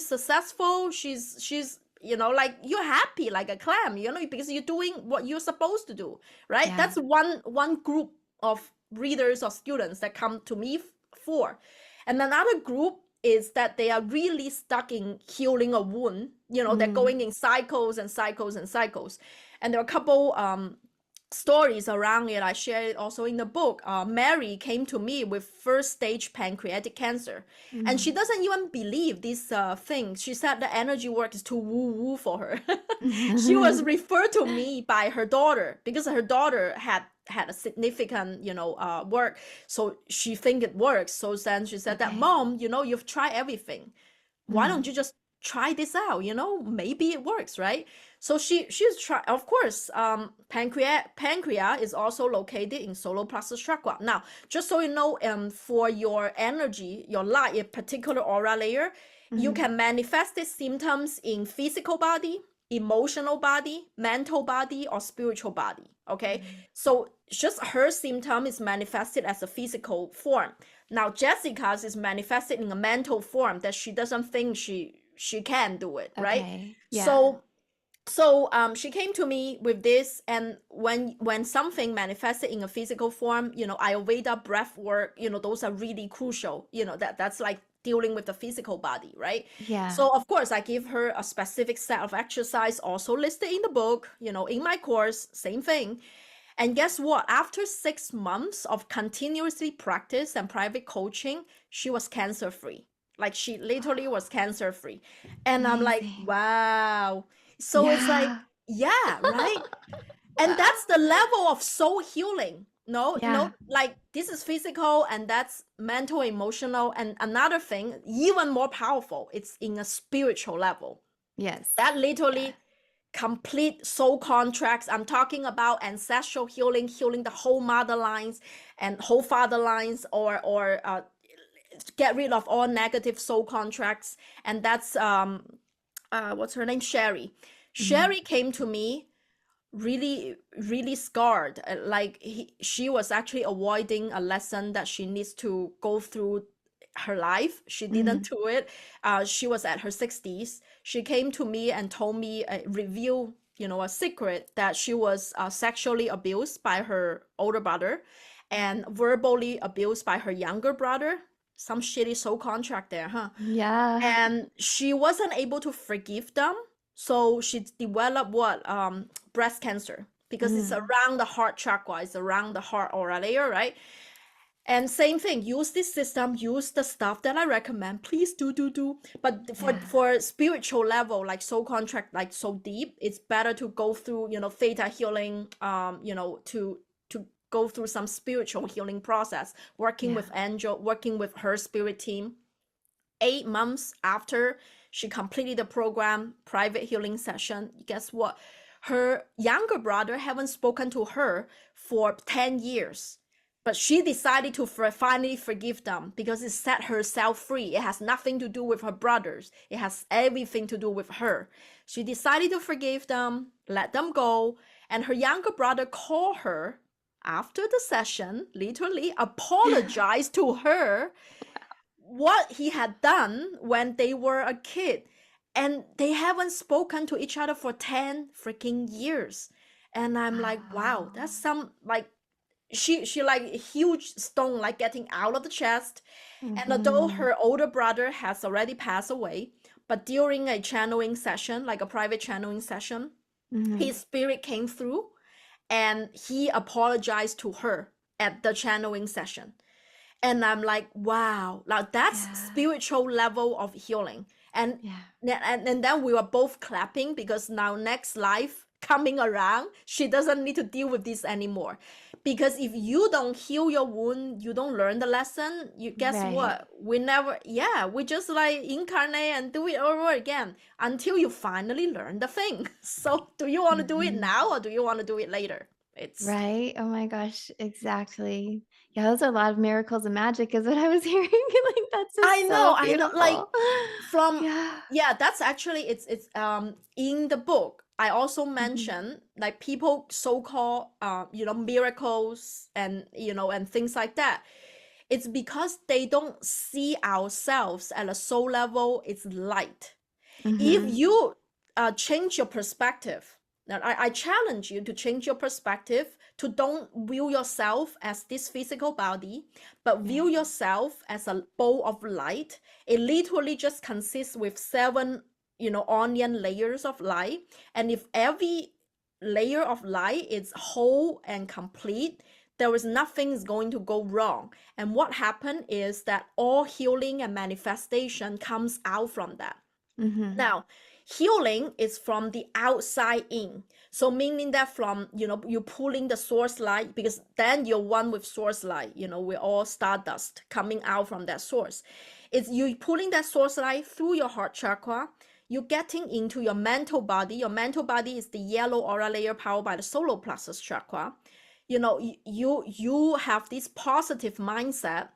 successful. She's like you're happy like a clam. Because you're doing what you're supposed to do, right? Yeah. That's one group of readers or students that come to me for, and another group is that they are really stuck in healing a wound. They're Mm, going in cycles and cycles and cycles, and there are a couple stories around it. I share it also in the book. Mary came to me with first stage pancreatic cancer, and she mm. doesn't even believe this thing. She said the energy work is too woo woo for her. She was referred to me by her daughter because her daughter had a significant work, so she think it works. So then she said that, Okay. mom, you've tried everything, why don't Mm, you just try this out, maybe it works, right? So she's try, of course. Pancreas is also located in solar plexus chakra. Now, just so you know, for your energy, your light, a particular aura layer, you mhm, can manifest the symptoms in physical body, emotional body, mental body, or spiritual body. Okay, mm. so just her symptom is manifested as a physical form. Now Jessica's is manifested in a mental form that she doesn't think she can do it, right? Okay. Yeah. So she came to me with this, and when something manifested in a physical form, Ayurveda, breath work, those are really crucial. That's like dealing with the physical body, right? Yeah. So of course I give her a specific set of exercise also listed in the book, in my course, same thing. And guess what? After 6 months of continuously practice and private coaching, she was cancer free. Like she literally was cancer free. And I'm like, Amazing. wow. So it's like, Yeah. yeah, right? And that's the level of soul healing. No, Yeah. like this is physical and that's mental, emotional. And another thing, even more powerful, it's in a spiritual level. Yes. That Yeah. literally complete soul contracts. I'm talking about ancestral healing, healing the whole mother lines and whole father lines, or get rid of all negative soul contracts. And that's what's her name, Sherry. Mhm. Sherry came to me really really scarred, like she was actually avoiding a lesson that she needs to go through her life. She didn't Mhm. do it. She was at her 60s. She came to me and told me, reveal a secret, that she was sexually abused by her older brother and verbally abused by her younger brother. Some shitty soul contract there, huh? Yeah. And she wasn't able to forgive them, so she developed what, breast cancer, because it's Mm. around the heart chakra, it's around the heart aura layer, right? And same thing, use this system, use the stuff that I recommend. Please do. But Yeah. for spiritual level, like soul contract, like so deep, it's better to go through, theta healing, to go through some spiritual healing process, working Yeah. with angel, working with her spirit team. 8 months after she completed the program, private healing session, guess what? Her younger brother haven't spoken to her for 10 years. But she decided to finally forgive them because it set herself free. It has nothing to do with her brothers. It has everything to do with her. She decided to forgive them, let them go. And her younger brother called her after the session, literally apologized to her what he had done when they were a kid, and they haven't spoken to each other for 10 freaking years. And I'm like, wow, Wow. that's some like she like a huge stone like getting out of the chest. And although Mm-hmm. her older brother has already passed away, but during a channeling session, like a private channeling session, Mm-hmm. his spirit came through and he apologized to her at the channeling session. And I'm like, wow, like that's Yeah. spiritual level of healing. and Yeah. and then we were both clapping because now next life coming around, she doesn't need to deal with this anymore. Because if you don't heal your wound, you don't learn the lesson, you guess Right. what, we never, yeah, we just like incarnate and do it over again until you finally learn the thing. So do you want to do it Mm-hmm. now or do you want to do it later? It's Right? Oh my gosh, exactly. Yeah, those are a lot of miracles and magic is what I was hearing. Like, that's just so I know, like beautiful. from, Yeah. yeah, that's actually, it's in the book I also Mhm. mentioned like people so-called miracles and and things like that. It's because they don't see ourselves at a soul level. It's light. If Mhm. you change your perspective, now I challenge you to change your perspective, to don't view yourself as this physical body, but view Right. yourself as a bowl of light. It literally just consists with seven, onion layers of light. And if every layer of light is whole and complete, there is nothing is going to go wrong. And what happened is that all healing and manifestation comes out from that. Mhm. Now, healing is from the outside in. So meaning that from, you pulling the source light, because then you're one with source light, we're all stardust coming out from that source. It's you pulling that source light through your heart chakra. You're getting into your mental body. Your mental body is the yellow aura layer powered by the solar plexus chakra. You have this positive mindset,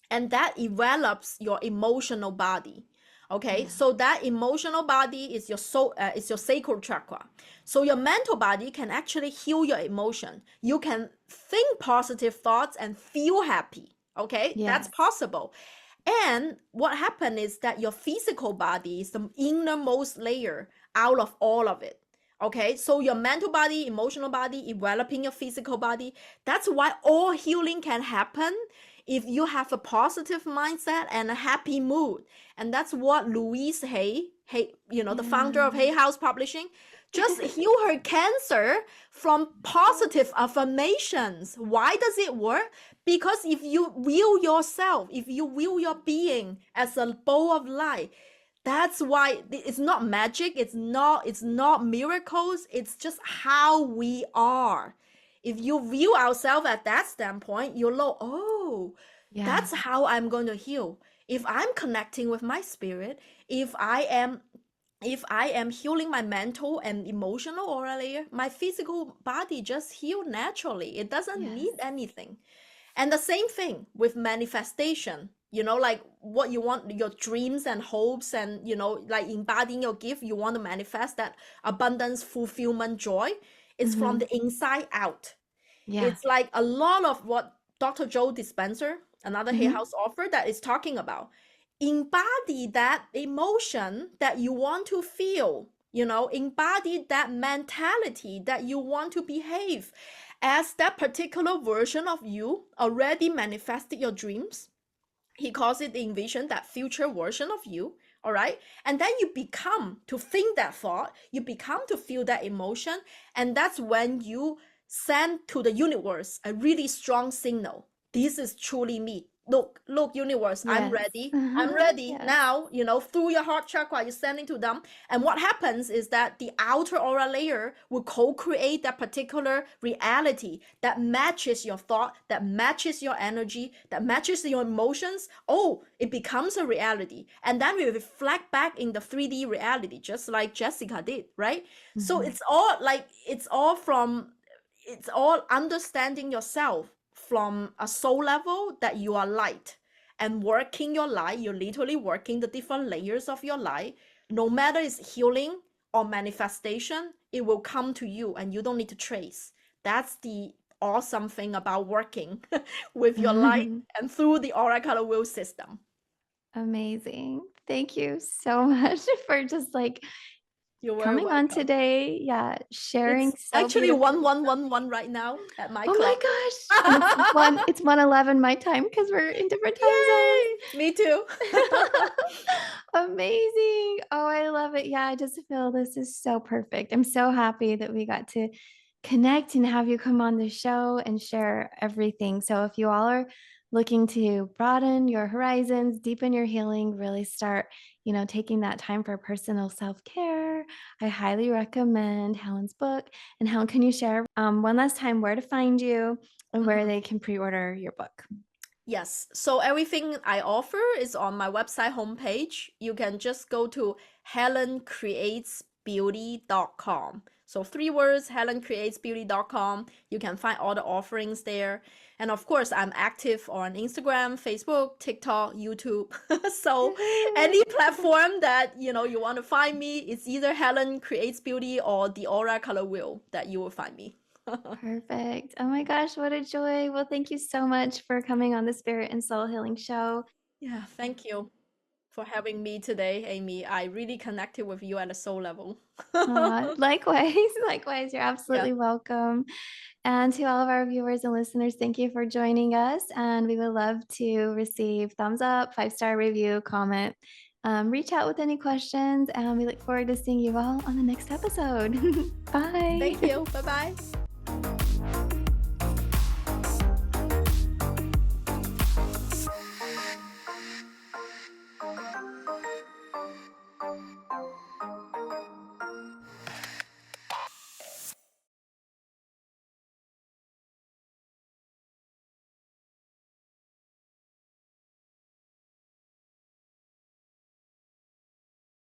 and that develops your emotional body. Okay, Yeah. so that emotional body is your soul, is your sacral chakra. So your mental body can actually heal your emotion. You can think positive thoughts and feel happy. Okay, that's Yes. possible. And what happened is that your physical body is the innermost layer out of all of it. Okay, so your mental body, emotional body, developing your physical body. That's why all healing can happen if you have a positive mindset and a happy mood. And that's what Louise Hay, the founder of Yeah. HayHouse Publishing, just heal her cancer from positive affirmations. Why does it work? Because if you view yourself, if you view your being as a bowl of light, that's why it's not magic, it's not miracles, it's just how we are. If you view ourselves at that standpoint, you'll know, oh, Yeah. that's how I'm going to heal. If I'm connecting with my spirit, if I am if I am healing my mental and emotional aura layer, my physical body just heal naturally. It doesn't Yes. need anything. And the same thing with manifestation, like what you want, your dreams and hopes, and, like embodying your gift, you want to manifest that abundance, fulfillment, joy. It's from Mhm. the inside out. Yeah. It's like a lot of what Dr. Joe Dispenza, another Hay Mhm. House author, that is talking about. Embody that emotion that you want to feel, embody that mentality that you want to behave as that particular version of you already manifested your dreams. He calls it the envision, that future version of you. All right. And then you become to think that thought, you become to feel that emotion. And that's when you send to the universe a really strong signal. this is truly me. Look, universe, I'm Yes. ready. I'm ready Yes. now, through your heart chakra, you're sending to them. And what happens is that the outer aura layer will co-create that particular reality that matches your thought, that matches your energy, that matches your emotions. Oh, it becomes a reality. And then we reflect back in the 3D reality, just like Jessica did, right? So Mhm. it's all understanding yourself from a soul level, that you are light, and working your light. You're literally working the different layers of your light. No matter it's healing or manifestation, it will come to you and you don't need to trace. That's the awesome thing about working with your light and through the aura color wheel system. Amazing. Thank you so much for just like You're very coming on welcome. today. Yeah, sharing It's so actually beautifully. 1111 right now at my Oh my clock. gosh. And it's 1:11 my time because we're in different time zones. Yay! Me too. Amazing. Oh, I love it. Yeah, I just feel this is so perfect. I'm so happy that we got to connect and have you come on the show and share everything. So, if you all are looking to broaden your horizons, deepen your healing, really start, taking that time for personal self-care, I highly recommend Helen's book. And Helen, can you share one last time where to find you and where Mhm. they can pre-order your book? Yes. So everything I offer is on my website homepage. You can just go to helencreatesbeauty.com. So 3 words, helencreatesbeauty.com. You can find all the offerings there. And of course, I'm active on Instagram, Facebook, TikTok, YouTube. So any platform that you want to find me, it's either Helen Creates Beauty or the Aura Color Wheel that you will find me. Perfect. Oh my gosh, what a joy. Well, thank you so much for coming on the Spirit and Soul Healing Show. Yeah, thank you for having me today, Amy. I really connected with you at a soul level. Likewise, likewise, you're Yeah, absolutely welcome. And to all of our viewers and listeners, thank you for joining us. And we would love to receive thumbs up, 5-star review, comment. Reach out with any questions, and we look forward to seeing you all on the next episode. thank Bye. you. Bye bye.